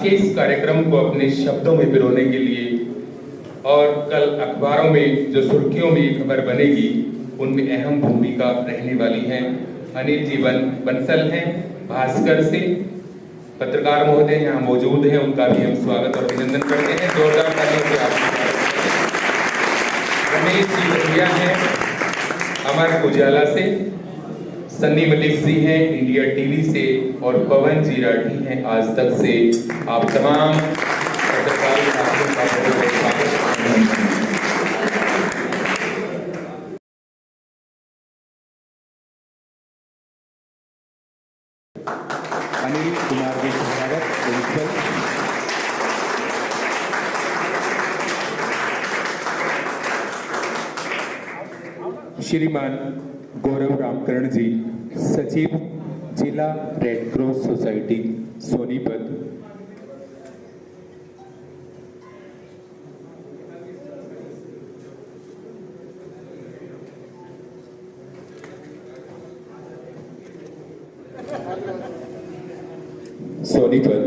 के इस कार्यक्रम को अपने शब्दों में पिरोने के लिए और कल अखबारों में जो सुर्खियों में ये खबर बनेगी उनमें अहम भूमिका रहने वाली है। अनिल जी बंसल हैं भास्कर से, पत्रकार महोदय यहाँ मौजूद हैं, उनका भी हम स्वागत और अभिनंदन करते हैं। जोरदार तालियों से आप। रमेश जी भैया हैं अमर उजाला से, सन्नी मलिक जी हैं इंडिया टीवी से और पवन जी राठी हैं आज तक से। आप तमाम पत्रकार साथियों का बहुत बहुत स्वागत। अनिल कुमार जी स्वागत। श्रीमान गौरव रामकरण जी, सचिव जिला Red Cross Society Sonipat. Sonipat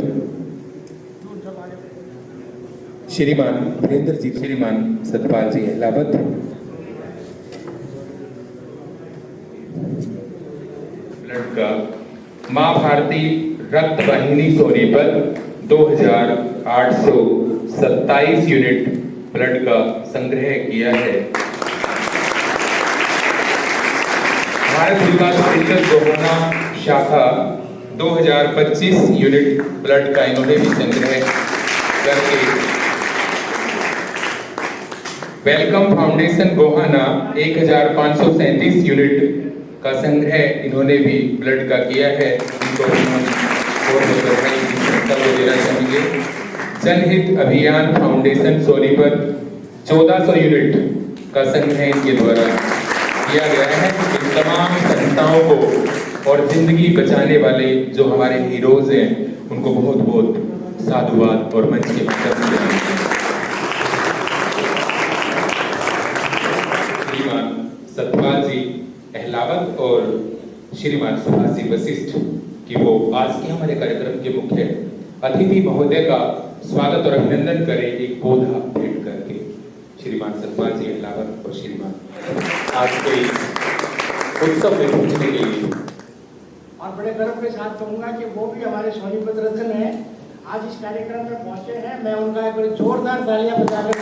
श्रीमान वीरेंद्र जी, श्रीमान सतपाल जी अहलावत। ब्लड का माँ भारती रक्त वाहिनी सोनीपत 2827 यूनिट ब्लड का संग्रह किया है। भारत विकास परिषद गोहाना शाखा 2025 यूनिट ब्लड का इन्होंने भी संग्रह करके, वेलकम फाउंडेशन गोहाना 1537 यूनिट का संग्रह इन्होंने भी ब्लड का किया है। इनको देना चाहेंगे। जनहित अभियान फाउंडेशन सोनीपत 1400 यूनिट का संग्रह इनके द्वारा किया गया है। इन तमाम संस्थाओं को और जिंदगी बचाने वाले जो हमारे हीरोज हैं उनको बहुत बहुत साधुवाद और मंच के श्रीमान सतपाल जी अहलावत और श्रीमान सुभाषी वशिष्ठ की वो आज के हमारे कार्यक्रम के मुख्य अतिथि महोदय का स्वागत और अभिनंदन करें एक पौधा भेंट करके। श्रीमान सतपाल जी अहलावत और श्रीमान आज के उत्सव में पहुंचने के लिए और बड़े गर्व के साथ कहूंगा कि वो भी हमारे सोनीपत रत्न हैं, आज इस कार्यक्रम में पहुंचे हैं। मैं उनका एक बड़ी जोरदार तालियां बजाकर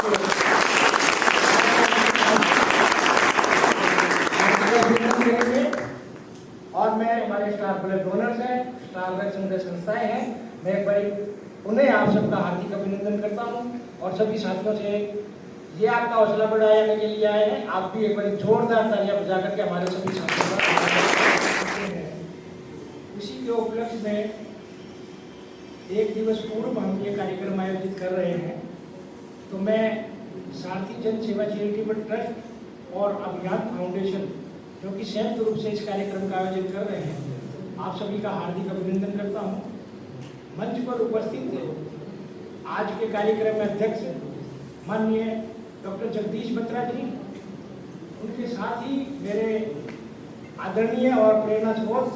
और मैं हमारे स्टार ब्लड डोनर्स हैं, स्टार ब्लड संग्रह संस्थाएं हैं, मैं एक बार उन्हें आप सबका हार्दिक अभिनंदन करता हूं और सभी साथियों से ये आपका हौसला बढ़ाने के लिए आए हैं। आप भी एक बार जोरदार तालियां बजा करके हमारे सभी साथियों का इसी के उपलक्ष्य में एक दिवस पूर्व हम ये कार्यक्रम आयोजित कर रहे हैं। तो मैं सारथी जन सेवा चैरिटेबल ट्रस्ट और अभियान फाउंडेशन जो कि संयुक्त रूप से इस कार्यक्रम का आयोजन कर रहे हैं, आप सभी का हार्दिक अभिनंदन करता हूं। मंच पर उपस्थित आज के कार्यक्रम में अध्यक्ष माननीय डॉक्टर जगदीश बत्रा जी, उनके साथ ही मेरे आदरणीय और प्रेरणा स्रोत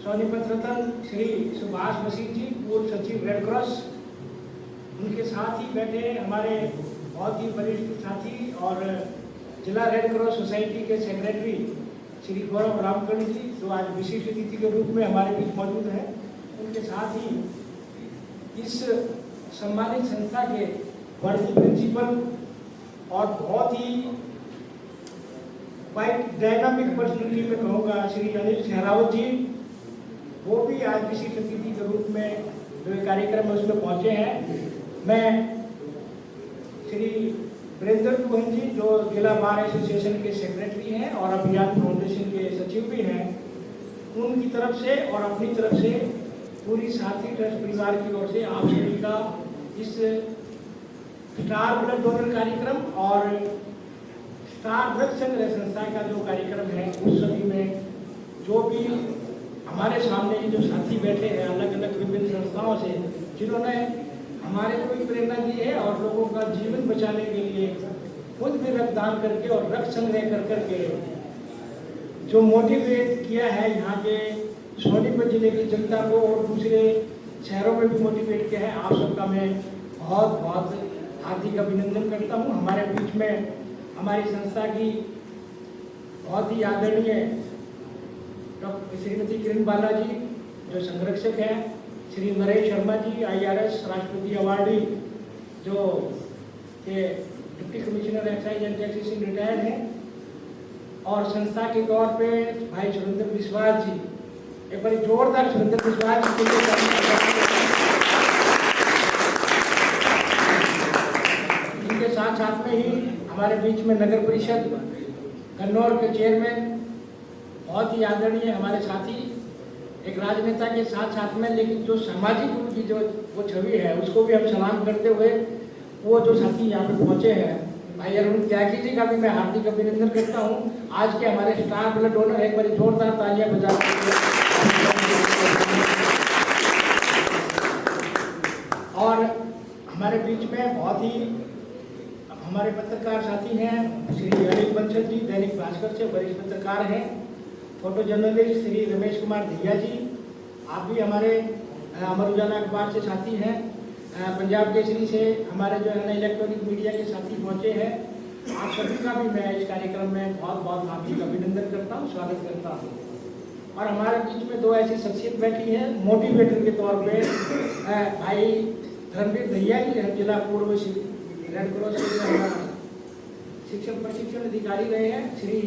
सोनीपत रत्न श्री सुभाष वशिष्ठ जी, पूर्व सचिव रेड क्रॉस, उनके साथ ही बैठे हमारे बहुत ही वरिष्ठ साथी और जिला रेड क्रॉस सोसाइटी के सेक्रेटरी श्री गौरव रामकरण जी, जो आज विशिष्ट अतिथि के रूप में हमारे बीच मौजूद हैं। उनके साथ ही इस सम्मानित संस्था के वर्किंग प्रिंसिपल और बहुत ही क्वाइट डायनामिक पर्सनैलिटी में कहूँगा श्री अनिल सहरावत जी, वो भी आज विशिष्ट अतिथि के रूप में जो कार्यक्रम है उसमें पहुँचे हैं। मैं श्री वीरेंद्र गोहन जी जो जिला बार एसोसिएशन के सेक्रेटरी हैं और अभियान फाउंडेशन के सचिव भी हैं, उनकी तरफ से और अपनी तरफ से पूरी साथी ट्रस्ट परिवार की ओर से आप सभी का इस स्टार ब्लड डोनर कार्यक्रम और स्टार रक्त संग्रह संस्था का जो कार्यक्रम है उस सभी में जो भी हमारे सामने जो साथी बैठे हैं अलग अलग विभिन्न संस्थाओं से, जिन्होंने हमारे को भी प्रेरणा दी है और लोगों का जीवन बचाने के लिए खुद भी रक्तदान करके और रक्त संग्रह कर करके जो मोटिवेट किया है यहाँ के सोनीपत जिले की जनता को और दूसरे शहरों में भी मोटिवेट किया है। आप सबका मैं बहुत बहुत हार्दिक अभिनंदन करता हूँ। हमारे बीच में हमारी संस्था की बहुत ही आदरणीय डॉक्टर श्रीमती किरण बालाजी जो संरक्षक है, श्री नरेश शर्मा जी IRS राष्ट्रपति अवार्डी जो के deputy commissioner excise and taxation retired हैं, और संस्था के तौर पे भाई सुरेंद्र विश्वास जी, एक बार जोरदार सुरेंद्र विश्वास जी के लिए। इनके साथ साथ में ही हमारे बीच में नगर परिषद कन्नौर के चेयरमैन बहुत ही आदरणीय हमारे साथी, एक राजनेता के साथ साथ में, लेकिन जो सामाजिक उनकी जो वो छवि है उसको भी हम सलाम करते हुए वो जो साथी यहाँ पे पहुँचे हैं, भाई अरुण त्यागी जी का भी मैं हार्दिक अभिनंदन करता हूँ। आज के हमारे स्टार ब्लड डोनर, एक बार जोरदार तालियां बजा दीजिए। और हमारे बीच में बहुत ही हमारे पत्रकार साथी हैं, श्री अनिल बंसल जी दैनिक भास्कर से वरिष्ठ पत्रकार हैं, फोटो जर्नलिस्ट श्री रमेश कुमार धिया जी, आप भी हमारे अमर उजाला अखबार से साथी हैं, पंजाब केसरी से हमारे जो है ना इलेक्ट्रॉनिक मीडिया के साथी पहुंचे हैं। आप सभी का भी मैं इस कार्यक्रम में बहुत बहुत हार्दिक अभिनंदन करता हूं, स्वागत करता हूं। और हमारे बीच में दो ऐसी शख्सियत बैठी हैं मोटिवेटर के तौर पे, भाई धर्मवीर धिया जी हैं, जिला पूर्व रेड क्रॉस के शिक्षण प्रशिक्षण अधिकारी रहे हैं, श्री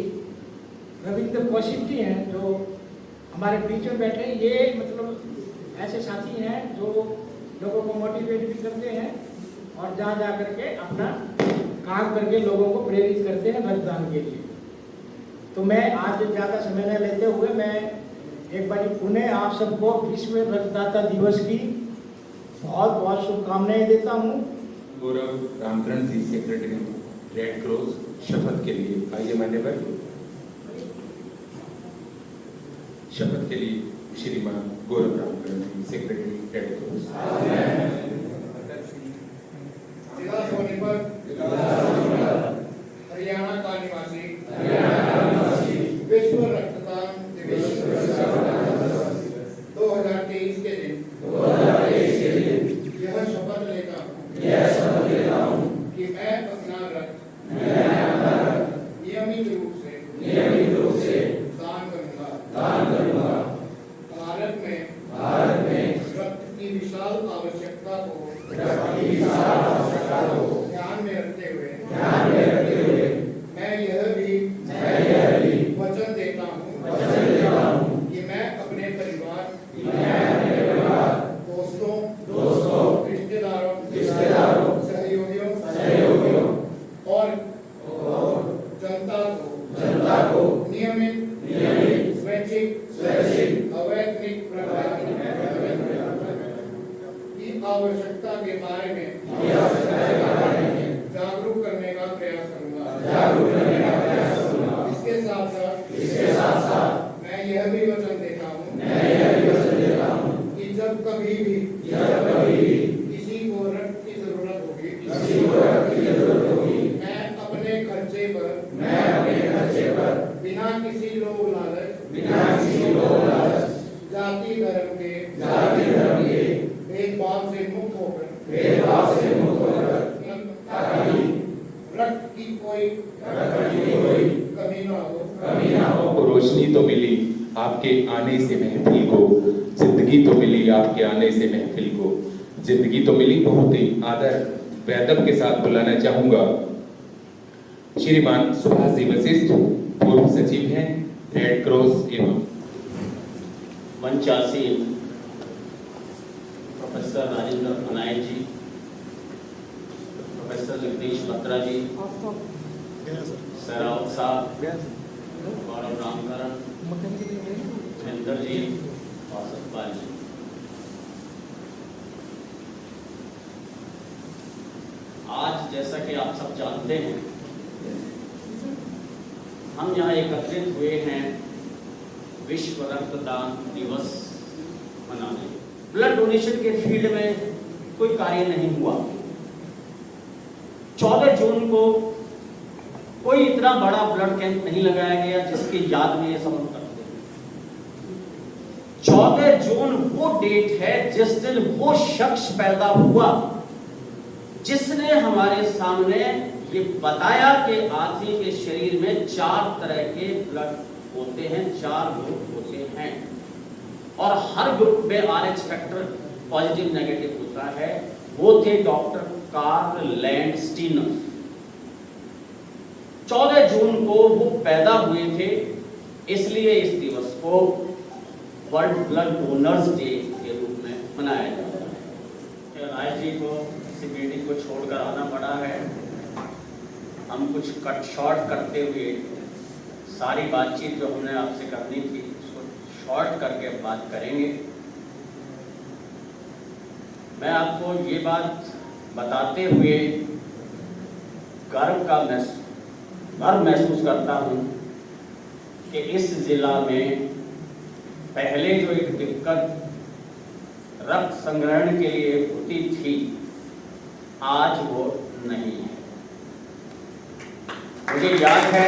रविंद्र कौशिक जी हैं जो हमारे बीच में बैठे। ये मतलब ऐसे साथी हैं जो लोगों को मोटिवेट भी करते हैं और जा करके अपना काम करके लोगों को प्रेरित करते हैं रक्तदान के लिए। तो मैं आज ज़्यादा समय न लेते हुए मैं एक बार पुनः आप सबको विश्व रक्तदाता दिवस की बहुत बहुत शुभकामनाएं देता हूँ। गौरव रामकरण जी, सेक्रेटरी रेड क्रॉस, शपथ के लिए आइए मान्यवर। शपथ के लिए श्रीमान गौरव रामकरण जी, सेक्रेटरी रेड क्रॉस। जिला सोनीपत हरियाणा का निवासी विश्व रक्तदान दिवस 2023 के दिन यह शपथ लेता हूँ कि मैं अपना रक्त नियमित रूप से दान करूँगा। भारत में रक्त की विशाल आवश्यकता को ध्यान में रखते हुए मैं यह भी वचन देता हूँ कि मैं अपने परिवार, दोस्तों, रिश्तेदारों, सहयोगियों और जनता को नियमित स्वैच्छिक अवैतनिक की आवश्यकता के बारे में जागरूक करने का प्रयास करूंगा। इसके साथ साथ मैं यह भी वचन देता हूँ कि जब कभी भी किसी को रक्त की जरूरत होगी, मैं अपने खर्चे पर बिना किसी लोभ लालच, जाति धर्म के भेदभाव से मुक्त होकर रक्त की कोई कमी ना हो। रोशनी तो मिली आपके आने से महफिल को, जिंदगी तो मिली आपके आने से महफिल को, जिंदगी तो मिली। बहुत ही आदर व अदब के साथ बुलाना चाहूंगा श्रीमान सुभाष जी वशिष्ठ, पूर्व सचिव हैं रेड क्रॉस एवं मंचासीन प्रोफेसर राजेंद्र अनायत जी, प्रोफेसर जगदीश बत्रा जी, सरावत साहब, गौरव रामकरण, महेंद्र जी और सतपाल जी। आज जैसा कि आप सब जानते हैं, हम यहाँ एकत्रित हुए हैं विश्व रक्तदान दिवस मनाने। ब्लड डोनेशन के फील्ड में कोई कार्य नहीं हुआ। 14 जून को कोई इतना बड़ा ब्लड कैंप नहीं लगाया गया जिसकी याद में ये सब हम करते हैं। 14 जून वो डेट है जिस दिन वो शख्स पैदा हुआ जिसने हमारे सामने ये बताया कि आदमी के शरीर में 4 तरह के ब्लड होते हैं, 4 ग्रुप होते हैं और हर ग्रुप में RH फैक्टर पॉजिटिव नेगेटिव होता है। वो थे डॉक्टर कार्ल लैंडस्टीनर। 14 जून को वो पैदा हुए थे, इसलिए इस दिवस को वर्ल्ड ब्लड डोनर्स डे के रूप में मनाया जाता है। राय जी को इसी मीटिंग को छोड़कर आना पड़ा है। हम कुछ कट शॉर्ट करते हुए सारी बातचीत जो हमने आपसे करनी थी उसको शॉर्ट करके बात करेंगे। मैं आपको ये बात बताते हुए गर्व महसूस करता हूँ कि इस जिला में पहले जो एक दिक्कत रक्त संग्रहण के लिए होती थी आज वो नहीं है। मुझे याद है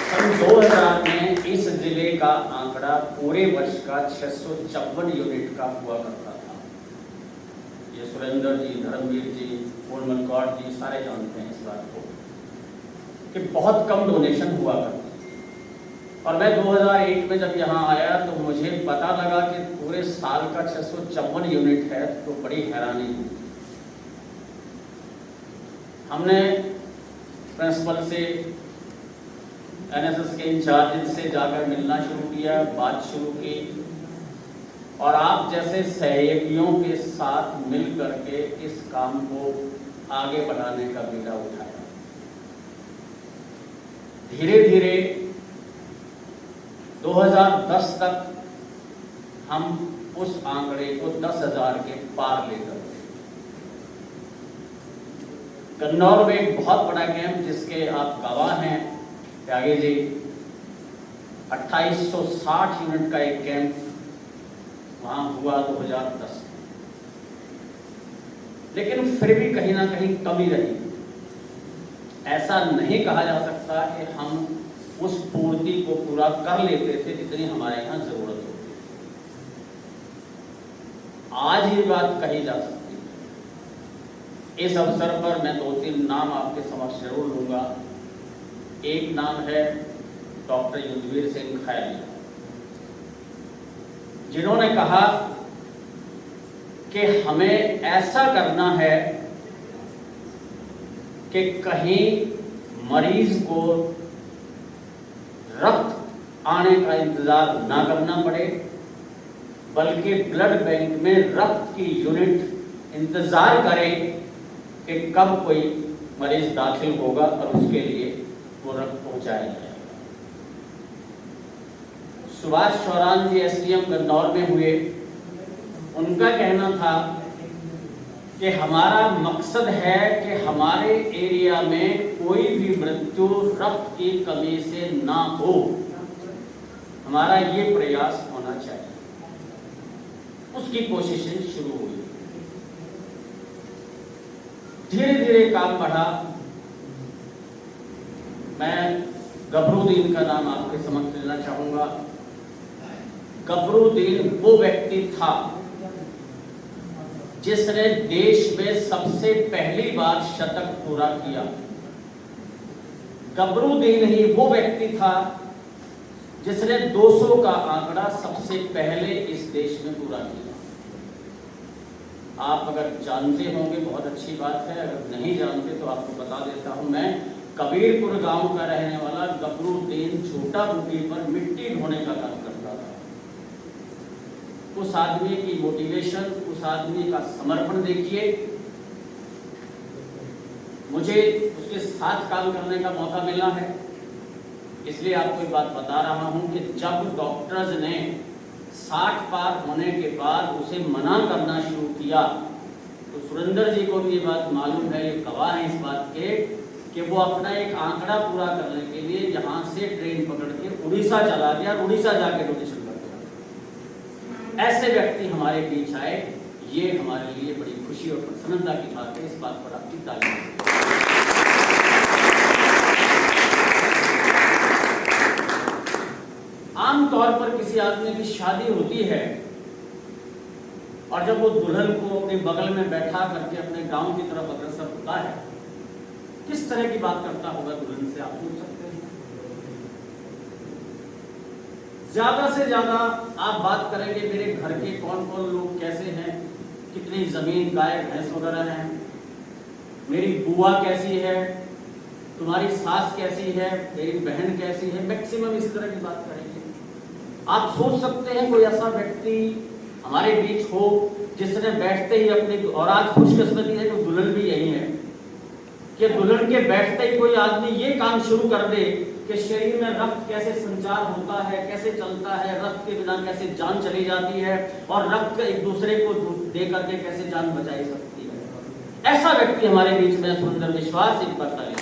सन 2000 में इस जिले का आंकड़ा पूरे वर्ष का 654 यूनिट का हुआ करता था। ये सुरेंद्र जी, धर्मवीर जी, पूर्णमल गौड़ जी सारे जानते हैं इस बात को कि बहुत कम डोनेशन हुआ करता। और मैं 2001 में जब यहाँ आया तो मुझे पता लगा कि पूरे साल का 654 यूनिट है, तो बड़ी हैरानी हुई। हमने प्रिंसिपल से, NSS के इंचार्ज से जाकर मिलना शुरू किया, बात शुरू की और आप जैसे सहयोगियों के साथ मिल करके इस काम को आगे बढ़ाने का बीड़ा उठाया। धीरे धीरे 2010 तक हम उस आंकड़े को 10,000 के पार लेकर गए। कन्नौर में एक बहुत बड़ा कैंप जिसके आप गवाह हैं त्यागी जी, 2860 यूनिट का एक कैंप वहां हुआ 2010। लेकिन फिर भी कहीं ना कहीं कमी रही। ऐसा नहीं कहा जा सकता कि हम उस पूर्ति को पूरा कर लेते थे जितनी हमारे यहाँ जरूरत होती। आज ये बात कही जा सकती है। इस अवसर पर मैं 2-3 नाम आपके समक्ष जरूर लूंगा। एक नाम है डॉक्टर युद्धवीर सिंह खैरिया, जिन्होंने कहा कि हमें ऐसा करना है कि कहीं मरीज को रक्त आने का इंतजार ना करना पड़े, बल्कि ब्लड बैंक में रक्त की यूनिट इंतजार करे कि कब कोई मरीज दाखिल होगा और उसके लिए वो रक्त पहुंचाया जाएगा। सुभाष चौरान जी SDM गन्नौर में हुए, उनका कहना था कि हमारा मकसद है कि हमारे एरिया में कोई भी मृत्यु रक्त की कमी से ना हो। हमारा ये प्रयास होना चाहिए। उसकी कोशिशें शुरू हुई, धीरे धीरे काम बढ़ा। मैं गबरूद्दीन का नाम आपके समक्ष लेना चाहूंगा। गबरूद्दीन वो व्यक्ति था जिसने देश में सबसे पहली बार शतक पूरा किया। गबरूद्दीन ही वो व्यक्ति था जिसने 200 का आंकड़ा सबसे पहले इस देश में पूरा किया। आप अगर जानते होंगे बहुत अच्छी बात है, अगर नहीं जानते तो आपको बता देता हूं। मैं कबीरपुर गांव का रहने वाला गबरूद्दीन छोटा बूटी पर मिट्टी ढोने का काम करता था। उस आदमी की मोटिवेशन, उस आदमी का समर्पण देखिए। मुझे उसके साथ काम करने का मौका मिला है, इसलिए आपको एक बात बता रहा हूं कि जब डॉक्टर्स ने 60 पार होने के बाद उसे मना करना शुरू किया तो सुरेंद्र जी को भी ये बात मालूम है, ये गवाह है इस बात के कि वो अपना एक आंकड़ा पूरा करने के लिए यहाँ से ट्रेन पकड़ के उड़ीसा चला गया, उड़ीसा जाके डोनेशन कर दिया। ऐसे व्यक्ति हमारे बीच आए, ये हमारे लिए बड़ी खुशी और प्रसन्नता की बात है। इस बात पर आपकी तारीफ। आम तौर पर किसी आदमी की शादी होती है और जब वो दुल्हन को अपने बगल में बैठा करके अपने गांव की तरफ अग्रसर होता है, किस तरह की बात करता होगा दुल्हन से, आप सोच सकते हैं। ज्यादा से ज्यादा आप बात करेंगे मेरे घर के कौन कौन लोग कैसे हैं, कितनी जमीन गाय भैंस वगैरह हैं, मेरी बुआ कैसी है, तुम्हारी सास कैसी है, मेरी बहन कैसी है, मैक्सिमम इस तरह की बात करेंगे। आप सोच सकते हैं कोई ऐसा व्यक्ति हमारे बीच हो जिसने बैठते ही अपने, और आज खुशकिस्मती है कि दुल्हन भी यही है, कि दुल्हन के बैठते ही कोई आदमी ये काम शुरू कर दे कि शरीर में रक्त कैसे संचार होता है, कैसे चलता है, रक्त के बिना कैसे जान चली जाती है, और रक्त एक दूसरे को दे करके कैसे जान बचाई सकती है। ऐसा व्यक्ति हमारे बीच में, सुंदर विश्वास एक करता है।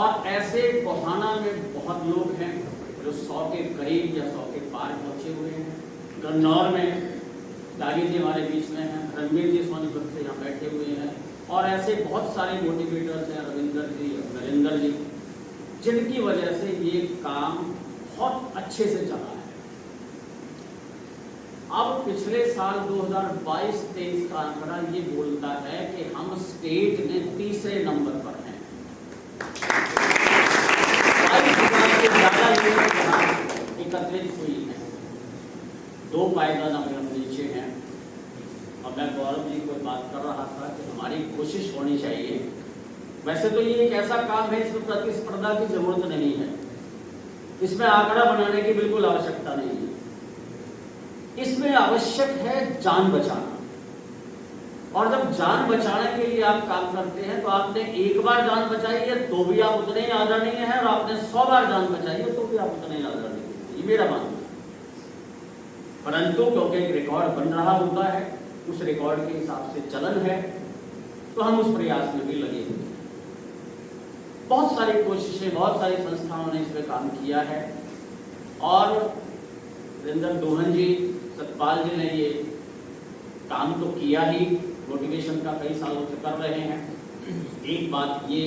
और ऐसे कोहाना में बहुत लोग हैं जो 100 के करीब या 100 के पार पहुंचे हुए हैं। गन्नौर में दागी जी हमारे बीच में हैं, रणवीर जी सोनीपत से यहाँ बैठे हुए हैं, और ऐसे बहुत सारे मोटिवेटर्स हैं, रविंदर जी, नरेंद्र जी, जिनकी वजह से ये काम बहुत अच्छे से चला है। अब पिछले साल 2022-23 का आंकड़ा ये बोलता है कि हम स्टेट में तीसरे नंबर पर हैं। 22,000 से ज्यादा यूनिट एकत्रित हुई है। 2 पायदान अभी नीचे हैं। अब मैं गौरव जी को बात कर रहा था कि हमारी कोशिश होनी चाहिए। वैसे तो ये एक ऐसा काम है इसमें प्रतिस्पर्धा की जरूरत नहीं है, इसमें आंकड़ा बनाने की बिल्कुल आवश्यकता नहीं है। इसमें आवश्यक है जान बचाना, और जब जान बचाने के लिए आप काम करते हैं तो आपने एक बार जान बचाई है तो भी आप उतने ही आदरणीय हैं, और आपने 100 बार जान बचाई है तो भी आप उतने ही आदरणीय हैं। ये मेरा मानना है। परंतु क्योंकि एक रिकॉर्ड बन रहा होता है, उस रिकॉर्ड के हिसाब से चलन है, तो हम उस प्रयास में भी लगे हुए हैं। बहुत सारी कोशिशें, बहुत सारी संस्थाओं ने इस पर काम किया है, और वीरेंद्र दोहन जी, सतपाल जी ने ये काम तो किया ही, मोटिवेशन का कई सालों से कर रहे हैं। एक बात ये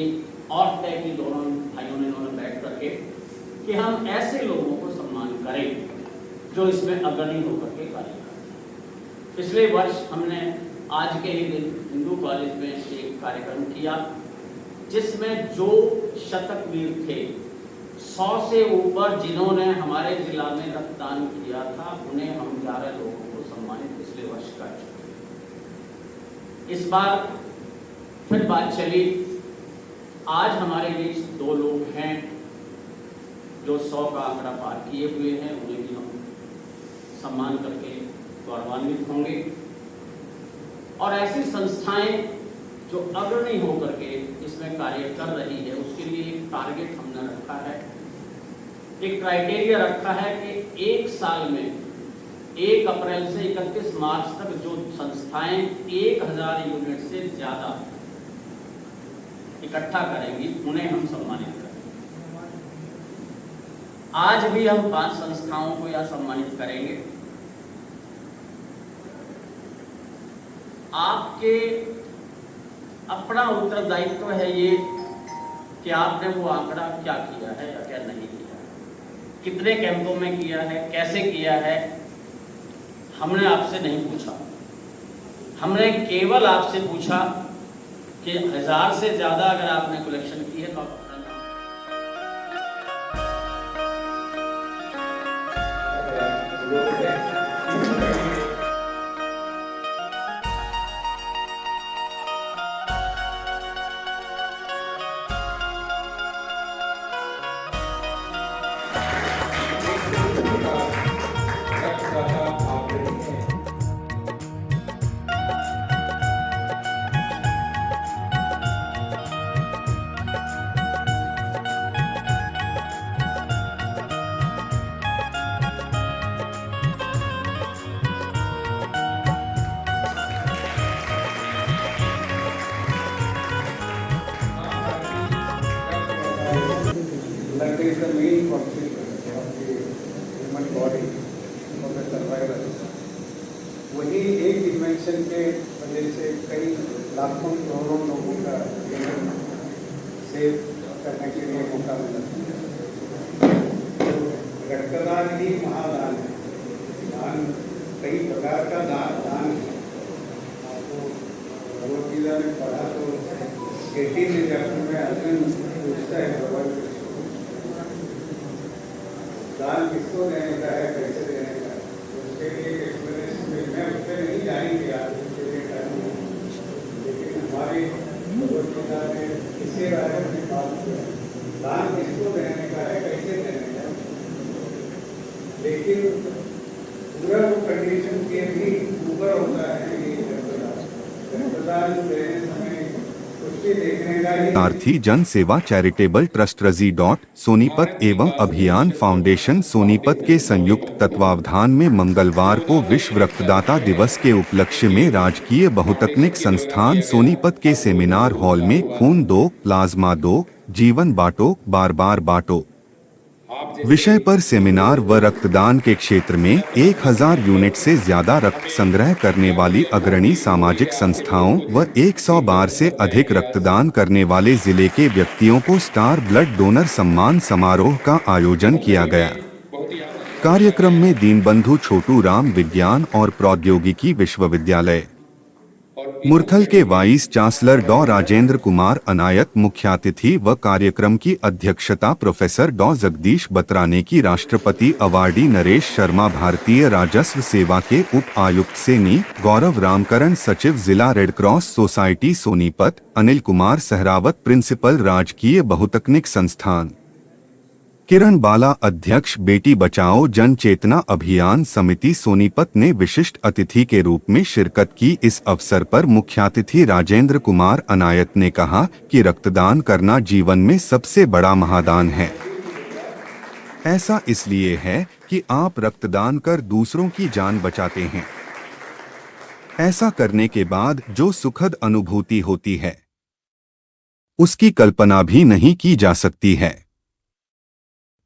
और तय की दोनों भाइयों ने इन्होंने बैठ करके कि हम ऐसे लोगों को सम्मान करें जो इसमें अग्रणी होकर के कार्य करें। पिछले वर्ष हमने आज के ही दिन हिंदू कॉलेज में एक कार्यक्रम किया जिसमें जो शतक वीर थे, 100 से ऊपर जिन्होंने हमारे जिला में रक्तदान किया था, उन्हें हम 11 लोगों को सम्मानित पिछले वर्ष कर चुके। इस बार फिर बात चली, आज हमारे बीच 2 लोग हैं जो 100 का आंकड़ा पार किए हुए हैं, उन्हें भी हम सम्मान करके गौरवान्वित होंगे। और ऐसी संस्थाएं जो अग्रणी होकर के इसमें कार्य कर रही है, उसके लिए एक टारगेट हमने रखा है, एक क्राइटेरिया रखा है कि 1 साल में 1 अप्रैल से 31 मार्च तक जो संस्थाएं 1000 यूनिट से ज्यादा इकट्ठा करेंगी उन्हें हम सम्मानित करेंगे। आज भी हम 5 संस्थाओं को यह सम्मानित करेंगे। आपके अपना उत्तरदायित्व है ये कि आपने वो आंकड़ा क्या किया है या क्या नहीं किया है, कितने कैंपों में किया है, कैसे किया है। हमने आपसे नहीं पूछा, हमने केवल आपसे पूछा कि 1000 से ज्यादा अगर आपने कलेक्शन की है तो आप अपना नाम। Blood is the main constituent of the human body for the survival. वही एक इन्वेंशन के वजह से कई लाखों करोड़ों लोगों का जीवन इसे करने के लिए मौका मिला। रक्तदान ही महादान है। दान कई प्रकार का दान है। आपको भगवदगीता में पढ़ा तो 18 चैप्टर में अर्जुन पूछता है भगवान कृष्ण, दान किसको देने का है, कैसे देने का है, उसके लिए एक एक्सप्लेनेशन में मैं उससे नहीं जाएंगे आज, उसके लिए टाइम नहीं। लेकिन हमारी भगवदगीता में इसके बारे में बात किया, दान किसको देने का है, कैसे देने का है। लेकिन पूरा वो कंडीशन के भी ऊपर होता है ये रक्तदान देने समय कुछ भी देखने का ही आर्थी जन सेवा चैरिटेबल ट्रस्ट रजी सोनीपत एवं अभियान फाउंडेशन सोनीपत के संयुक्त तत्वावधान में मंगलवार को विश्व रक्तदाता दिवस के उपलक्ष्य में राजकीय बहुतकनीक संस्थान सोनीपत के सेमिनार हॉल में खून दो, प्लाज्मा दो, जीवन बांटो, बार बार बांटो विषय पर सेमिनार व रक्तदान के क्षेत्र में 1000 यूनिट से ज्यादा रक्त संग्रह करने वाली अग्रणी सामाजिक संस्थाओं व 100 बार से अधिक रक्तदान करने वाले जिले के व्यक्तियों को स्टार ब्लड डोनर सम्मान समारोह का आयोजन किया गया। कार्यक्रम में दीनबंधु छोटू राम विज्ञान और प्रौद्योगिकी विश्वविद्यालय मुरथल के वाइस चांसलर डॉ राजेंद्र कुमार अनायत मुख्यातिथि व कार्यक्रम की अध्यक्षता प्रोफेसर डॉ जगदीश बतराने की, राष्ट्रपति अवार्डी नरेश शर्मा, भारतीय राजस्व सेवा के उप आयुक्त सेनी, गौरव रामकरण सचिव जिला Red Cross Society Sonipat, Anil Kumar Sehrawat principal राजकीय बहुतकनीक संस्थान, किरण बाला अध्यक्ष बेटी बचाओ जन चेतना अभियान समिति सोनीपत ने विशिष्ट अतिथि के रूप में शिरकत की। इस अवसर पर मुख्यातिथि राजेंद्र कुमार अनायत ने कहा कि रक्तदान करना जीवन में सबसे बड़ा महादान है। ऐसा इसलिए है कि आप रक्तदान कर दूसरों की जान बचाते हैं। ऐसा करने के बाद जो सुखद अनुभूति होती है उसकी कल्पना भी नहीं की जा सकती है।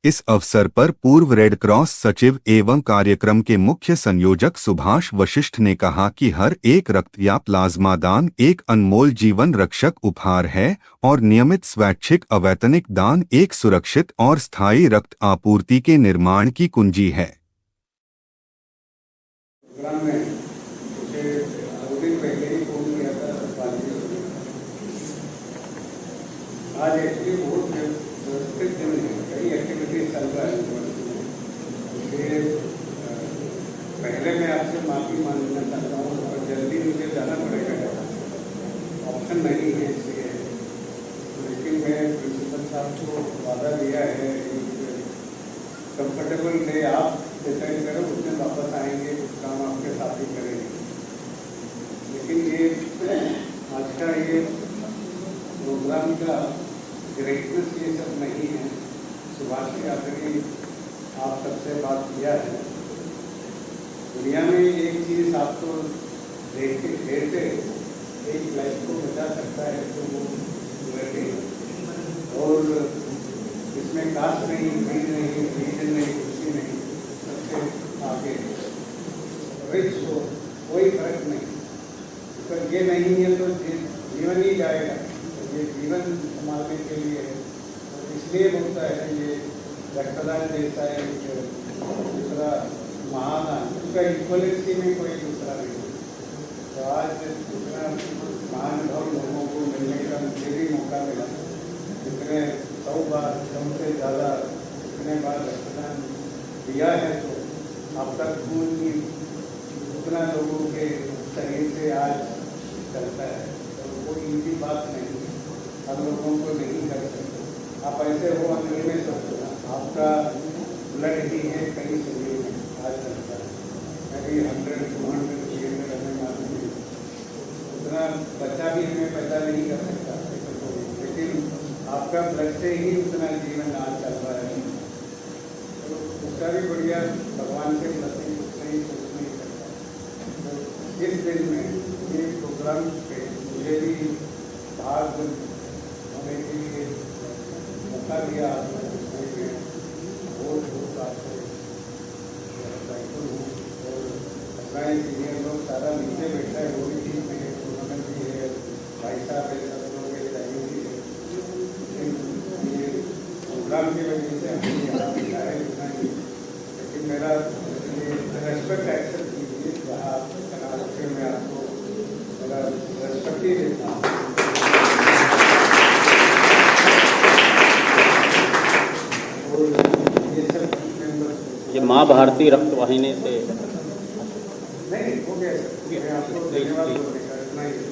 इस अवसर पर पूर्व रेड क्रॉस सचिव एवं कार्यक्रम के मुख्य संयोजक सुभाष वशिष्ठ ने कहा कि हर एक रक्त या प्लाज्मा दान एक अनमोल जीवन रक्षक उपहार है और नियमित स्वैच्छिक अवैतनिक दान एक सुरक्षित और स्थायी रक्त आपूर्ति के निर्माण की कुंजी है। आज एक्चुअली बहुत व्यवस्थित दिन है, कई एक्टिविटीज चल रहा है। इसलिए पहले मैं आपसे माफ़ी मांगना चाहता हूँ और जल्दी मुझे जाना पड़ेगा, ऑप्शन नहीं है इसलिए। लेकिन मैं प्रिंसिपल साहब को वादा दिया है कंफर्टेबल डे आप डिसाइड करो, उस दिन वापस आएंगे, कुछ काम आपके साथ ही करेंगे। लेकिन ये आज का ये प्रोग्राम का ग्रेटनेस ये सब नहीं है। सुभाष के आखिरी आप सबसे बात किया है, दुनिया में एक चीज़ आपको देखते देते एक लाइफ को बचा सकता है तो वो ब्लड है। और इसमें कास्ट नहीं, ब्रीड नहीं, रीजन नहीं, कुछ नहीं, सबसे आगे रिच हो कोई फर्क नहीं। तो ये नहीं है तो जीवन ही जाएगा। ये जीवन संभालने के लिए इसलिए होता है ये रक्तदान जैसा है दूसरा महादान, उसका इक्वलिटी में कोई दूसरा नहीं। तो आज इतना महानुभाव लोगों को मिलने का मुझे भी मौका मिला। जितने 100 बार 100 से ज़्यादा इतने बार रक्तदान दिया है तो अब तक खून की उतना लोगों के शरीर से आज चलता है। तो कोई इनकी बात नहीं, हम लोगों को नहीं कर सकते। आप ऐसे हो अंदर में सोचो ना, आपका ब्लड ही है कई शरीर में आज चलता है। मैं भी 100, 200 शरीर में रहने वाला हूँ, उतना बच्चा भी हमें पैदा नहीं कर सकता, लेकिन आपका ब्लड से ही उतना जीवन आज चल रहा है। तो उसका भी बढ़िया भगवान के प्रति कुछ नहीं सोच नहीं सकता। तो इस दिन में ये प्रोग्राम पे मुझे भी भाग होने के लिए मौका दिया आपने, उसमें बहुत बहुत आपसे थैंकफुल हूँ। और अपना सीनियर लोग सारा नीचे बैठा है, वो भी ठीक है, टूर्नामेंट भी है, भाई साहब है, सब लोग सहयोगी है। माँ भारती रक्त वाहिनी से नहीं हो गया सर, मैं आपको धन्यवाद बोलने का इतना ही है।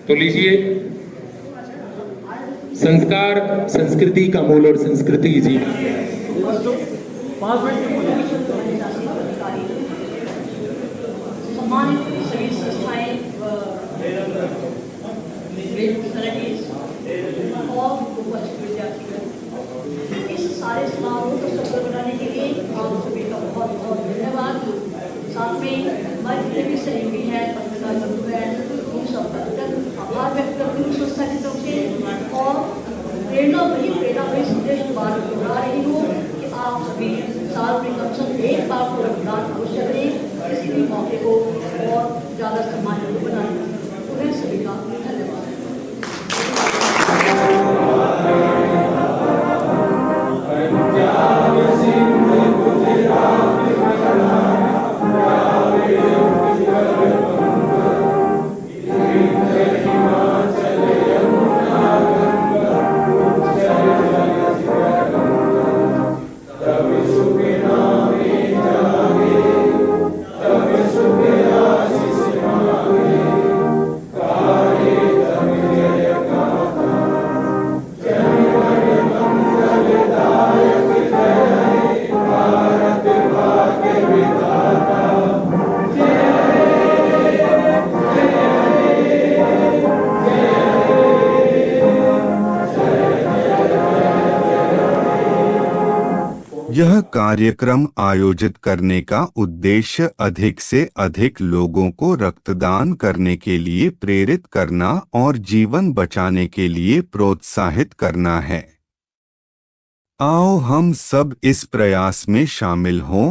तो लीजिए, संस्कार संस्कृति का मूल और संस्कृति जी। सम्मानित सभी संस्थाएं और उपस्थित विद्यार्थीगण, इस सारे समारोह को सफल बनाने के लिए आप सभी का बहुत बहुत धन्यवाद। साथ में हमारे जितने भी सहयोगी हैं, पत्रकार बंधु हैं, उन सबका आभार व्यक्त करती हूँ संस्था की तरफ से। और प्रेरणा भरी संदेश बार दोहरा रही हूँ कि आप सभी साल में कम से कम एक बार को रक्तदान अवश्य करें, किसी भी मौके को और ज़्यादा सम्मानित बनाएं। उन्हें सभी का धन्यवाद। यह कार्यक्रम आयोजित करने का उद्देश्य अधिक से अधिक लोगों को रक्तदान करने के लिए प्रेरित करना और जीवन बचाने के लिए प्रोत्साहित करना है। आओ हम सब इस प्रयास में शामिल हों